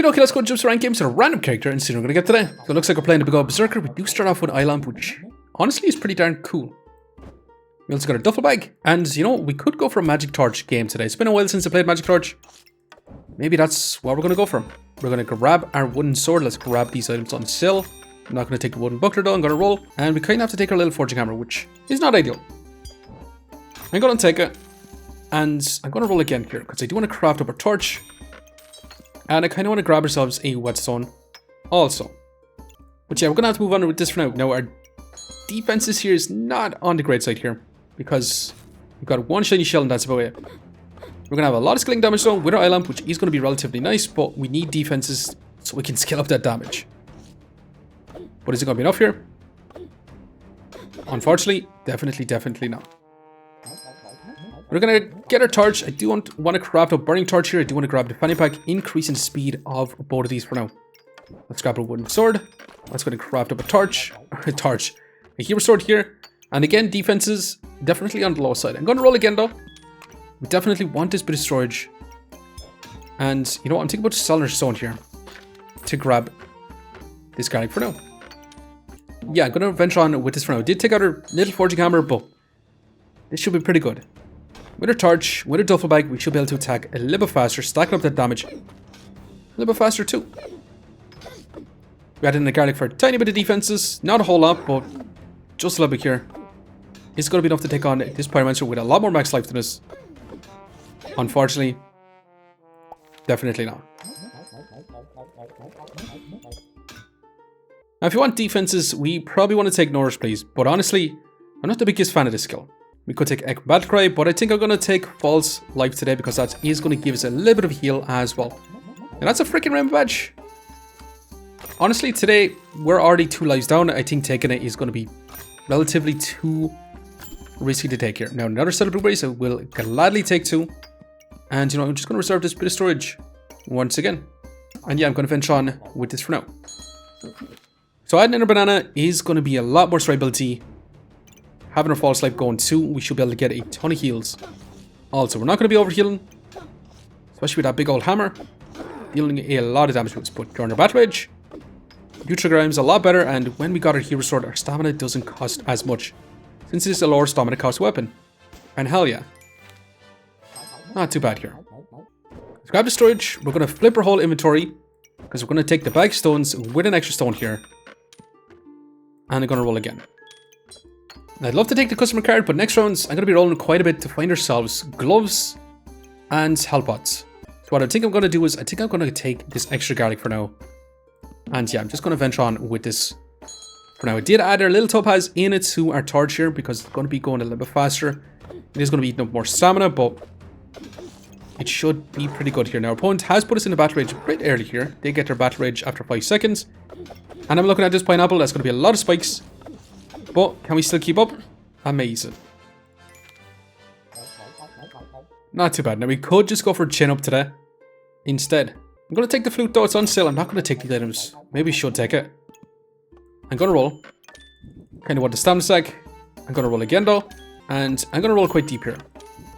okay, let's go jump to rank games with a random character and see what we're going to get today. So it looks like we're playing the big old Berserker. We do start off with Eye Lamp, which honestly is pretty darn cool. We also got a duffel bag. And you know, we could go for a Magic Torch game today. It's been a while since I played Magic Torch. Maybe that's what we're going to go for. We're going to grab our wooden sword. Let's grab these items on sale. I'm not going to take the wooden buckler though. I'm going to roll. And we kind of have to take our little forging hammer, which is not ideal. I'm going to take it. And I'm going to roll again here because I do want to craft up a torch. And I kind of want to grab ourselves a whetstone also. But yeah, we're going to have to move on with this for now. Now, our defenses here is not on the great side here. Because we've got one shiny shell and that's about it. We're going to have a lot of skilling damage though with our eye lamp, which is going to be relatively nice. But we need defenses so we can scale up that damage. But is it going to be enough here? Unfortunately, definitely not. We're going to get our torch. I do want to craft a burning torch here. I do want to grab the fanny pack, increasing the speed of both of these for now. Let's grab a wooden sword. Let's go and craft up a torch. A hero sword here. And again, defenses definitely on the low side. I'm going to roll again though. We definitely want this bit of storage. And you know what? I'm thinking about selling our stone here to grab this garlic for now. Yeah, I'm going to venture on with this for now. I did take out our little forging hammer, but this should be pretty good. With our torch, with our duffel bag, we should be able to attack a little bit faster, stacking up that damage a little bit faster too. We added in the garlic for a tiny bit of defenses, not a whole lot, but just a little bit here. It's going to be enough to take on this pyromancer with a lot more max life than us. Unfortunately, definitely not. Now, if you want defenses, we probably want to take Nourish, please. But honestly, I'm not the biggest fan of this skill. We could take Echo Battle Cry, but I think I'm going to take False Life today because that is going to give us a little bit of heal as well. And that's a freaking rainbow badge. Honestly, today, we're already 2 lives down. I think taking it is going to be relatively too risky to take here. Now, another set of blueberries, I will gladly take 2. And, you know, I'm just going to reserve this bit of storage once again. And yeah, I'm going to venture on with this for now. So adding in a banana is going to be a lot more survivability. Having our false life going too, we should be able to get a ton of heals. Also, we're not going to be overhealing, especially with that big old hammer, dealing a lot of damage to us. But during our battle rage, neutral grime's a lot better, and when we got our hero sword, our stamina doesn't cost as much, since it's a lower stamina cost weapon. And hell yeah, not too bad here. Let's grab the storage. We're going to flip our whole inventory because we're going to take the bag stones with an extra stone here, and I'm going to roll again. I'd love to take the customer card, but next rounds, I'm going to be rolling quite a bit to find ourselves gloves and health pots. So what I think I'm going to do is, I think I'm going to take this extra garlic for now. And yeah, I'm just going to venture on with this for now. I did add our little topaz in it to our torch here because it's going to be going a little bit faster. It is going to be eating up more stamina, but it should be pretty good here. Now, our opponent has put us in the battle rage a bit early here. They get their battle rage after 5 seconds. And I'm looking at this pineapple. That's going to be a lot of spikes. But can we still keep up? Amazing. Not too bad. Now we could just go for chin up today. Instead, I'm going to take the flute though. It's on sale. I'm not going to take these items. Maybe I should take it. I'm going to roll. Kind of want the stamina stack. I'm going to roll again though. And I'm going to roll quite deep here.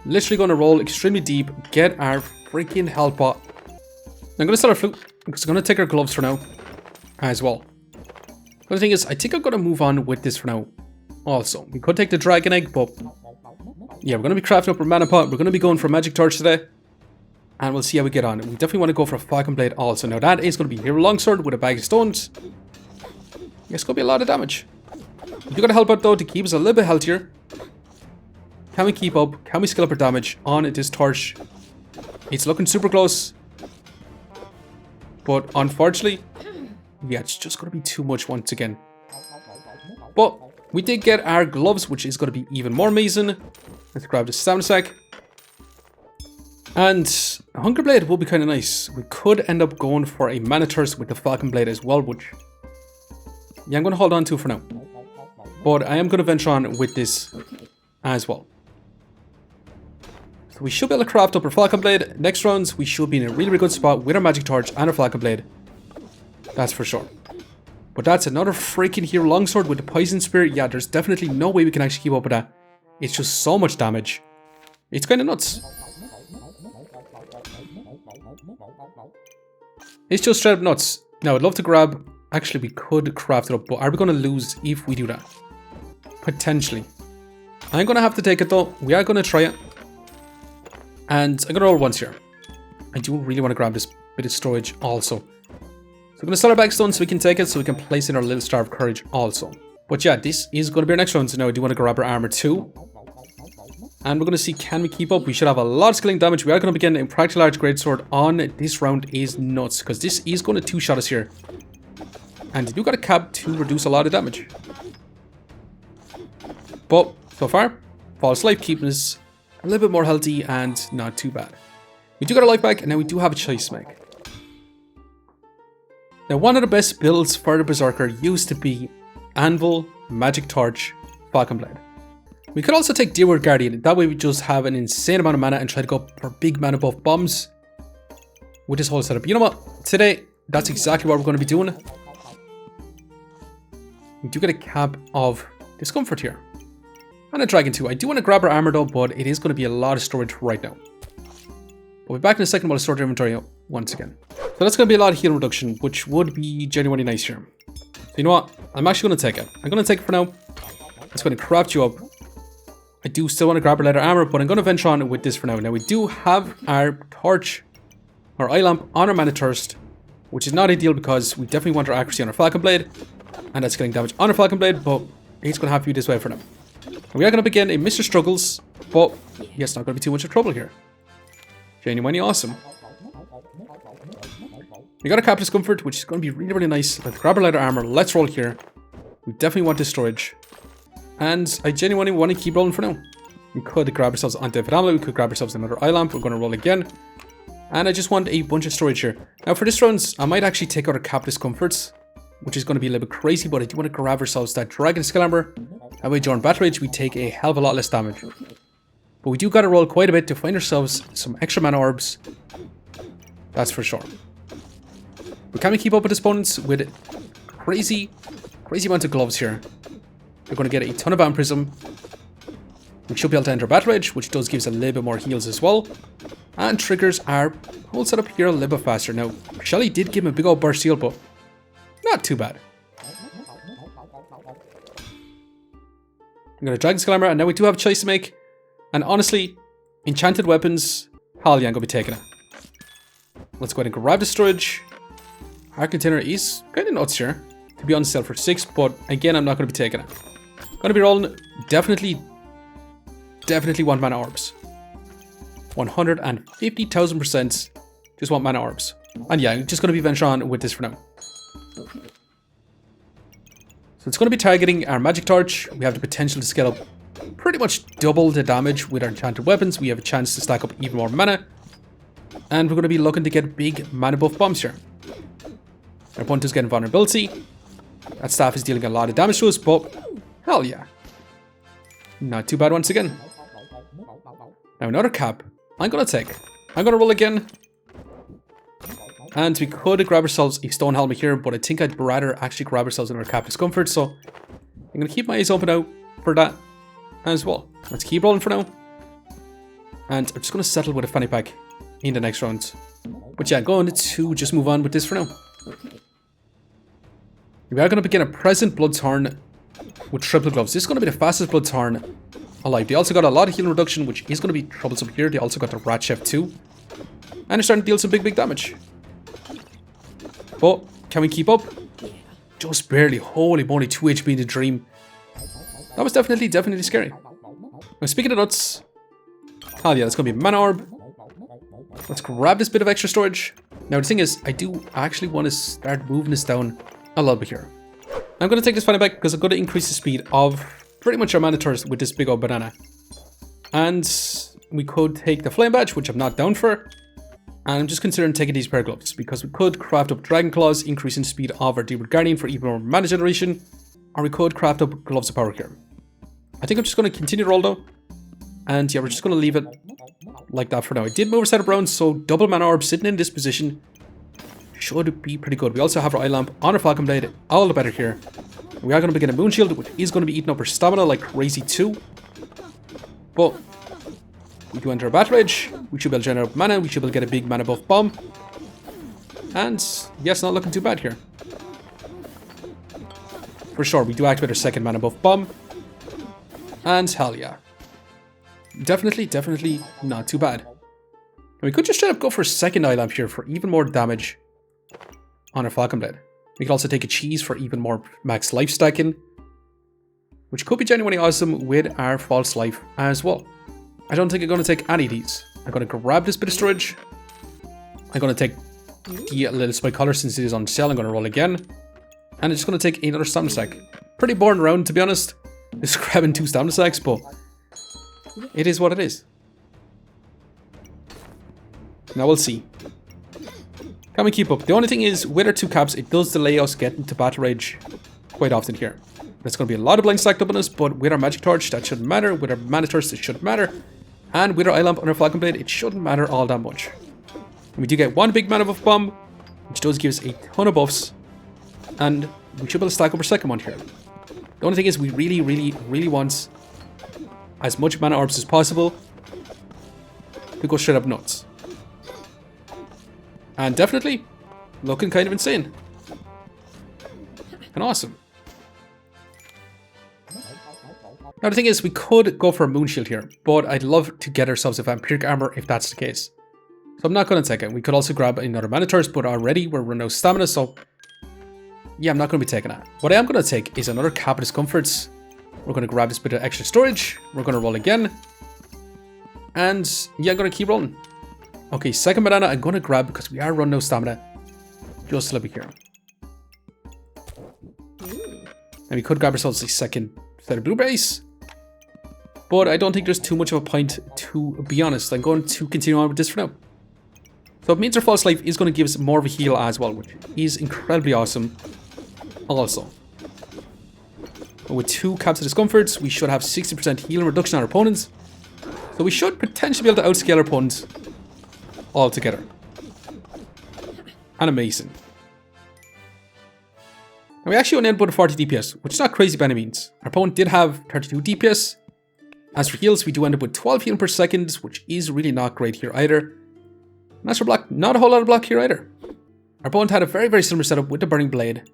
Literally going to roll extremely deep. Get our freaking health pot. I'm going to sell our flute because I'm going to take our gloves for now as well. The thing is, I think I'm going to move on with this for now. Also, we could take the dragon egg, but yeah, we're going to be crafting up our mana pot. We're going to be going for a magic torch today, and we'll see how we get on. We definitely want to go for a falcon blade also. Now that is going to be a hero longsword with a bag of stones. It's going to be a lot of damage. We do got to help out though to keep us a little bit healthier. Can we keep up? Can we scale up our damage on this torch? It's looking super close, but unfortunately, yeah, it's just going to be too much once again. But we did get our gloves, which is going to be even more amazing. Let's grab the stamina sack. And a hunger blade will be kind of nice. We could end up going for a Manathirst with the falcon blade as well, which yeah, I'm going to hold on to for now. But I am going to venture on with this as well. So we should be able to craft up our falcon blade. Next rounds, we should be in a really, really good spot with our magic torch and our falcon blade. That's for sure. But that's another freaking hero longsword with the poison spear. Yeah, there's definitely no way we can actually keep up with that. It's just so much damage. It's kind of nuts. It's just straight up nuts. Now, I'd love to grab... Actually, we could craft it up, but are we going to lose if we do that? Potentially. I'm going to have to take it, though. We are going to try it. And I'm going to roll once here. I do really want to grab this bit of storage also. So we're going to sell our bagstone so we can take it, so we can place in our little Star of Courage also. But yeah, this is going to be our next round. So now I do want to grab our armor too. And we're going to see, can we keep up? We should have a lot of skilling damage. We are going to begin a practically large greatsword on this round is nuts. Because this is going to two-shot us here. And you do got a cap to reduce a lot of damage. But so far, False Life keeping us a little bit more healthy and not too bad. We do got a life back, and now we do have a choice to make. Now, one of the best builds for the Berserker used to be Anvil, Magic Torch, Falcon Blade. We could also take Deerwood Guardian. That way we just have an insane amount of mana and try to go for big mana buff bombs with this whole setup. You know what? Today, that's exactly what we're going to be doing. We do get a cap of Discomfort here. And a Dragon too. I do want to grab our armor though, but it is going to be a lot of storage right now. We'll be back in a second while I sort our inventory once again. So that's going to be a lot of heal reduction, which would be genuinely nice here. So you know what? I'm actually going to take it. I'm going to take it for now. It's going to craft you up. I do still want to grab our leather armor, but I'm going to venture on with this for now. Now we do have our torch, our eye lamp on our Manathirst, which is not ideal because we definitely want our accuracy on our Falcon Blade. And that's getting damage on our Falcon Blade, but it's going to have to be this way for now. And we are going to begin a Mr. Struggles, but yeah, it's not going to be too much of trouble here. Genuinely awesome. We got a cap Discomfort, which is going to be really, really nice. Let's grab our leather armor. Let's roll here. We definitely want this storage. And I genuinely want to keep rolling for now. We could grab ourselves anti-Infinite Amulet. We could grab ourselves another eye lamp. We're going to roll again. And I just want a bunch of storage here. Now for this round, I might actually take out our cap Discomforts, which is going to be a little bit crazy, but I do want to grab ourselves that Dragon Skill Armor. That way during Battle Rage, we take a hell of a lot less damage. But we do got to roll quite a bit to find ourselves some extra mana orbs. That's for sure. But can we keep up with opponents with crazy amount of gloves here? We're going to get a ton of Vampirism. We should be able to enter Battle Rage, which does give us a little bit more heals as well. And triggers our whole setup here a little bit faster. Now, Shelly did give him a big old burst heal, but not too bad. I'm going to Dragon Skill Armor, and now we do have a choice to make. And honestly, Enchanted Weapons, hell yeah, I'm going to be taking it. Let's go ahead and grab the storage. Our container is kind of nuts here. To be on sale for 6, but again, I'm not going to be taking it. Going to be rolling definitely want mana orbs. 150,000% just want mana orbs. And yeah, I'm just going to be venturing on with this for now. So it's going to be targeting our Magic Torch. We have the potential to scale up pretty much double the damage with our Enchanted Weapons. We have a chance to stack up even more mana. And we're going to be looking to get big mana buff bombs here. Our opponent is getting vulnerability. That staff is dealing a lot of damage to us, but hell yeah. Not too bad once again. Now another cap. I'm going to take. I'm going to roll again. And we could grab ourselves a stone helmet here, but I think I'd rather actually grab ourselves another cap Discomfort, so I'm going to keep my eyes open out for that as well. Let's keep rolling for now. And I'm just going to settle with a fanny pack in the next round. But yeah, going to just move on with this for now. We are going to begin a present Bloodthorn with triple gloves. This is going to be the fastest Bloodthorn alive. They also got a lot of healing reduction, which is going to be troublesome here. They also got the Rat Chef too. And they're starting to deal some big damage. But can we keep up? Just barely. Holy moly, 2 HP in the dream. That was definitely scary. Now speaking of nuts, hell yeah, that's going to be a mana orb. Let's grab this bit of extra storage. Now the thing is, I do actually want to start moving this down a little bit here. I'm going to take this fanny back because I'm going to increase the speed of pretty much our Manathirst with this big old banana. And we could take the Flame Badge, which I'm not down for. And I'm just considering taking these pair of gloves because we could craft up Dragon Claws, increasing speed of our Deerwood Guardian for even more mana generation. Or we could craft up Gloves of Power here. I think I'm just going to continue to roll though. And yeah, we're just going to leave it like that for now. I did move our setup around, so double mana orb sitting in this position should be pretty good. We also have our eye lamp on our Falcon Blade, all the better here. We are going to begin a Moon Shield, which is going to be eating up our stamina like crazy too. But we do enter a Battle Rage. We should be able to generate mana. We should be able to get a big mana buff bomb. And yes, not looking too bad here. For sure, we do activate our second mana buff bomb. And hell yeah. Definitely not too bad. We could just straight up go for a second eye lamp here for even more damage on our Falcon Blade. We could also take a cheese for even more max life stacking, which could be genuinely awesome with our false life as well. I don't think I'm going to take any of these. I'm going to grab this bit of storage. I'm going to take the little spike collar since it is on sale. I'm going to roll again. And I'm just going to take another stamina sack. Pretty boring round, to be honest. Just grabbing 2 stamina sacks, but it is what it is. Now we'll see. Can we keep up? The only thing is, with our 2 caps, it does delay us getting to battle rage quite often here. There's going to be a lot of blinds stacked up on us, but with our magic torch, that shouldn't matter. With our Manathirst, it shouldn't matter. And with our eye lamp on our Falcon Blade, it shouldn't matter all that much. And we do get 1 big mana buff bomb, which does give us a ton of buffs. And we should be able to stack up our second one here. The only thing is, we really want as much mana orbs as possible to go straight up nuts. And definitely looking kind of insane. And awesome. Now the thing is, we could go for a moon shield here, but I'd love to get ourselves a vampiric armor if that's the case. So I'm not going to take it. We could also grab another Manathirst, but already we're running out of stamina, so yeah, I'm not going to be taking that. What I am going to take is another cap of discomforts. We're going to grab this bit of extra storage. We're going to roll again. And yeah, I'm going to keep rolling. Okay, second banana I'm going to grab because we are running out of stamina. Just a little bit here. And we could grab ourselves a second set of blueberries. But I don't think there's too much of a point, to be honest. I'm going to continue on with this for now. So it means our false life is going to give us more of a heal as well, which is incredibly awesome also. With 2 caps of discomforts, we should have 60% healing reduction on our opponents. So we should potentially be able to outscale our opponents altogether. And amazing. Now we actually only ended with 40 DPS, which is not crazy by any means. Our opponent did have 32 DPS. As for heals, we do end up with 12 healing per second, which is really not great here either. And as for block, not a whole lot of block here either. Our opponent had a very similar setup with the Burning Blade.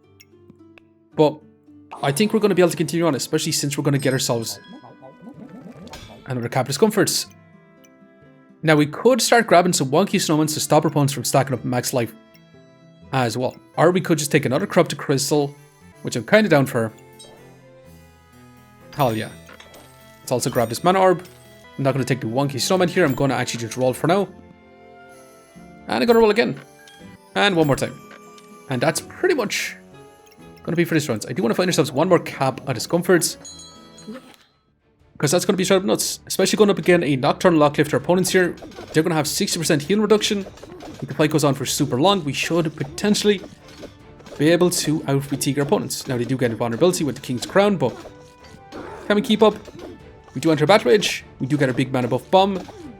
But I think we're going to be able to continue on, especially since we're going to get ourselves another cap of discomforts. Now we could start grabbing some wonky snowmans to stop our opponents from stacking up max life as well. Or we could just take another corrupted crystal, which I'm kind of down for. Hell yeah. Let's also grab this mana orb. I'm not going to take the wonky snowman here. I'm going to actually just roll for now. And I'm going to roll again. And one more time. And that's pretty much going to be for this round. I do want to find ourselves one more cap of discomforts, because that's going to be straight up nuts. Especially going up again a Nocturnal Locklifter opponents here. They're going to have 60% healing reduction. If the fight goes on for super long, we should potentially be able to out-fatigue our opponents. Now they do get invulnerability with the King's Crown, but can we keep up? We do enter Battle Rage. We do get a big mana buff bomb.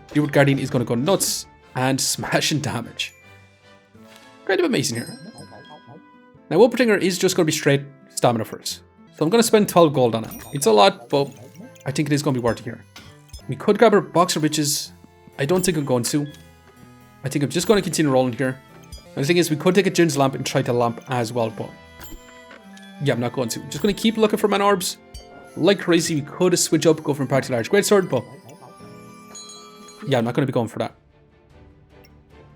The Root Guardian is going to go nuts and smashing damage. Kind of amazing here. Now Wolpertinger is just going to be straight stamina first. So I'm going to spend 12 gold on it. It's a lot, but I think it is going to be worth it here. We could grab our Boxer Bitches. I don't think I'm going to. I think I'm just going to continue rolling here. And the thing is, we could take a Jin's Lamp and try to lamp as well, but yeah, I'm not going to. I'm just going to keep looking for mana orbs. Like crazy, we could switch up, go from Party Large Greatsword, but yeah, I'm not going to be going for that.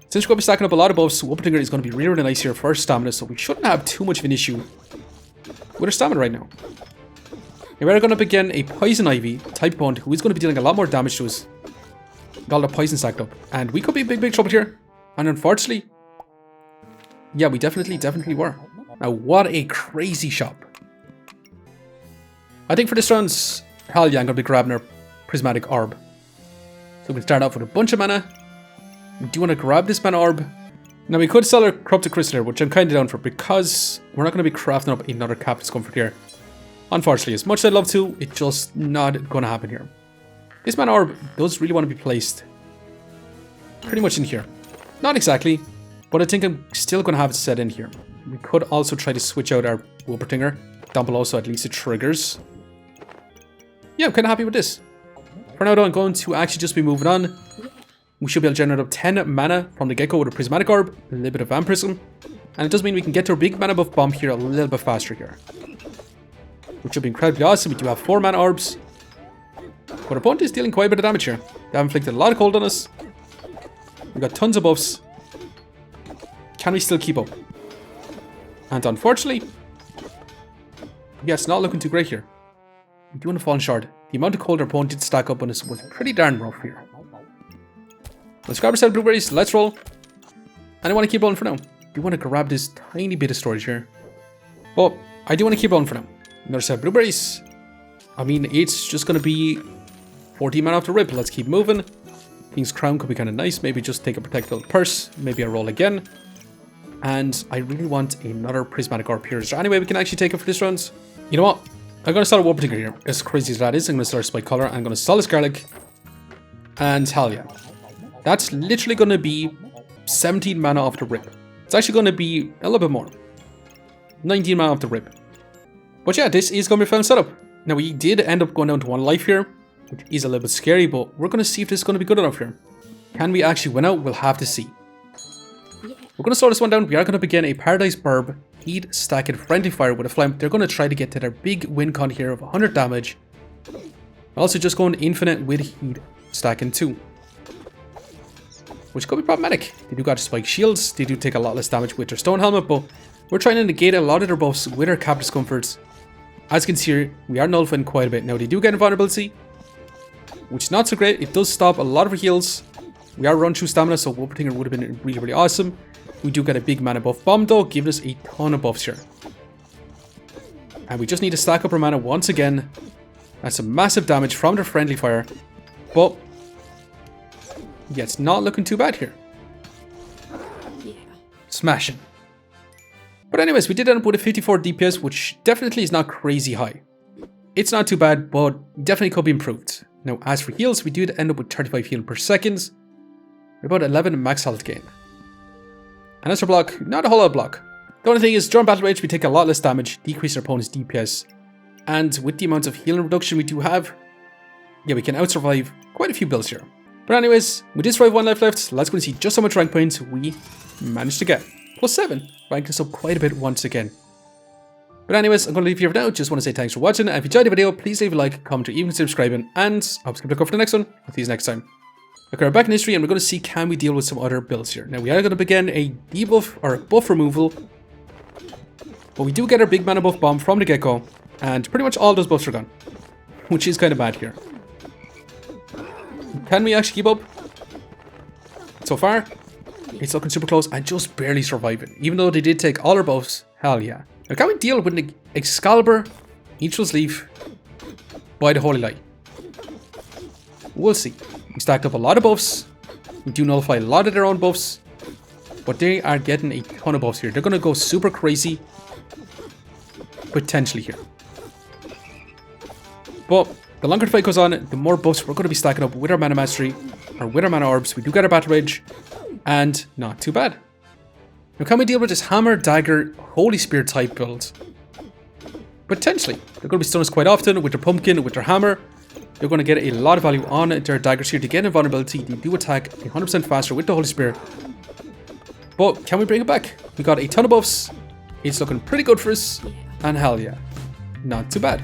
Since we're going to be stacking up a lot of buffs, Wolpertinger is going to be really nice here for our stamina, so we shouldn't have too much of an issue with our stamina right now. And we're going to begin a Poison Ivy type opponent who is going to be dealing a lot more damage to us. Got all the poison stacked up. And we could be in big trouble here. And unfortunately, yeah, we definitely were. Now, what a crazy shop. I think for this round's hell yeah, I'm going to be grabbing our Prismatic Orb. So we can start off with a bunch of mana. We do want to grab this mana orb. Now we could sell our Corrupted Crystal here, which I'm kind of down for, because we're not going to be crafting up another cap of discomfort here. Unfortunately, as much as I'd love to, it's just not going to happen here. This mana orb does really want to be placed pretty much in here. Not exactly, but I think I'm still going to have it set in here. We could also try to switch out our Wolpertinger down below, so at least it triggers. Yeah, I'm kind of happy with this. For now though, I'm going to actually just be moving on. We should be able to generate up 10 mana from the Gecko with a Prismatic Orb, a little bit of Vampirism. And it does mean we can get to our big mana buff bomb here a little bit faster here. Which should be incredibly awesome. We do have 4 mana orbs. But our opponent is dealing quite a bit of damage here. They have inflicted a lot of cold on us. We've got tons of buffs. Can we still keep up? And unfortunately, yeah, it's not looking too great here. We do want to fall short. The amount of cold our opponent did stack up on us was pretty darn rough here. Let's grab ourselves blueberries. Let's roll. And I want to keep rolling for now. I do want to grab this tiny bit of storage here. But I do want to keep rolling for now. Another set of blueberries. I mean, it's just going to be 14 mana off the rip. Let's keep moving. King's Crown could be kind of nice. Maybe just take a Protectile Purse. Maybe I roll again. And I really want another Prismatic Orb here. Is there any way we can actually take it for this round? You know what? I'm going to start a Warp Tinker here. As crazy as that is, I'm going to start a Spike Collar. I'm going to Solace Garlic. And hell yeah. That's literally going to be 17 mana off the rip. It's actually going to be a little bit more. 19 mana off the rip. But yeah, this is going to be a fun setup. Now, we did end up going down to 1 life here, which is a little bit scary, but we're going to see if this is going to be good enough here. Can we actually win out? We'll have to see. We're going to slow this one down. We are going to begin a Paradise Burb, Heat, Stack, and Friendly Fire with a Flame. They're going to try to get to their big win con here of 100 damage. Also just going infinite with Heat, Stack, and 2. Which could be problematic. They do got Spike Shields. They do take a lot less damage with their Stone Helmet, but we're trying to negate a lot of their buffs with our Cap Discomforts. As you can see here, we are nullifying quite a bit. Now, they do get invulnerability, which is not so great. It does stop a lot of our heals. We are run through stamina, so Warp Tinker would have been really, really awesome. We do get a big mana buff bomb, though, giving us a ton of buffs here. And we just need to stack up our mana once again. That's some massive damage from their Friendly Fire. But yeah, it's not looking too bad here. Smashing. But anyways, we did end up with a 54 DPS, which definitely is not crazy high. It's not too bad, but definitely could be improved. Now, as for heals, we did end up with 35 healing per second. About 11 max health gain. And as for block, not a whole lot of block. The only thing is, during Battle Rage, we take a lot less damage, decrease our opponent's DPS. And with the amount of healing reduction we do have, yeah, we can outsurvive quite a few builds here. But anyways, we did survive 1 life left. Let's go and see just how much rank points we managed to get. +7, ranking us up quite a bit once again. But anyways, I'm going to leave you here for now. Just want to say thanks for watching. And if you enjoyed the video, please leave a like, comment, or even subscribing. And I'll just keep looking for the next one. I'll see you next time. Okay, we're back in history and we're going to see can we deal with some other builds here. Now, we are going to begin a debuff or buff removal. But we do get our big mana buff bomb from the Gecko. And pretty much all those buffs are gone. Which is kind of bad here. Can we actually keep up? So far, it's looking super close and just barely surviving. Even though they did take all our buffs, hell yeah. Now can we deal with an Excalibur, Ancient Leaf, by the Holy Light? We'll see. We stacked up a lot of buffs. We do nullify a lot of their own buffs. But they are getting a ton of buffs here. They're going to go super crazy. Potentially here. But the longer the fight goes on, the more buffs we're going to be stacking up with our Mana Mastery, or with our Mana Orbs. We do get our Battle Rage, and not too bad. Now can we deal with this Hammer, Dagger, Holy Spear type build? Potentially. They're going to be stunned quite often with their Pumpkin, with their Hammer. They're going to get a lot of value on their Daggers here to get invulnerability. They do attack 100% faster with the Holy Spear. But can we bring it back? We got a ton of buffs. It's looking pretty good for us. And hell yeah, not too bad.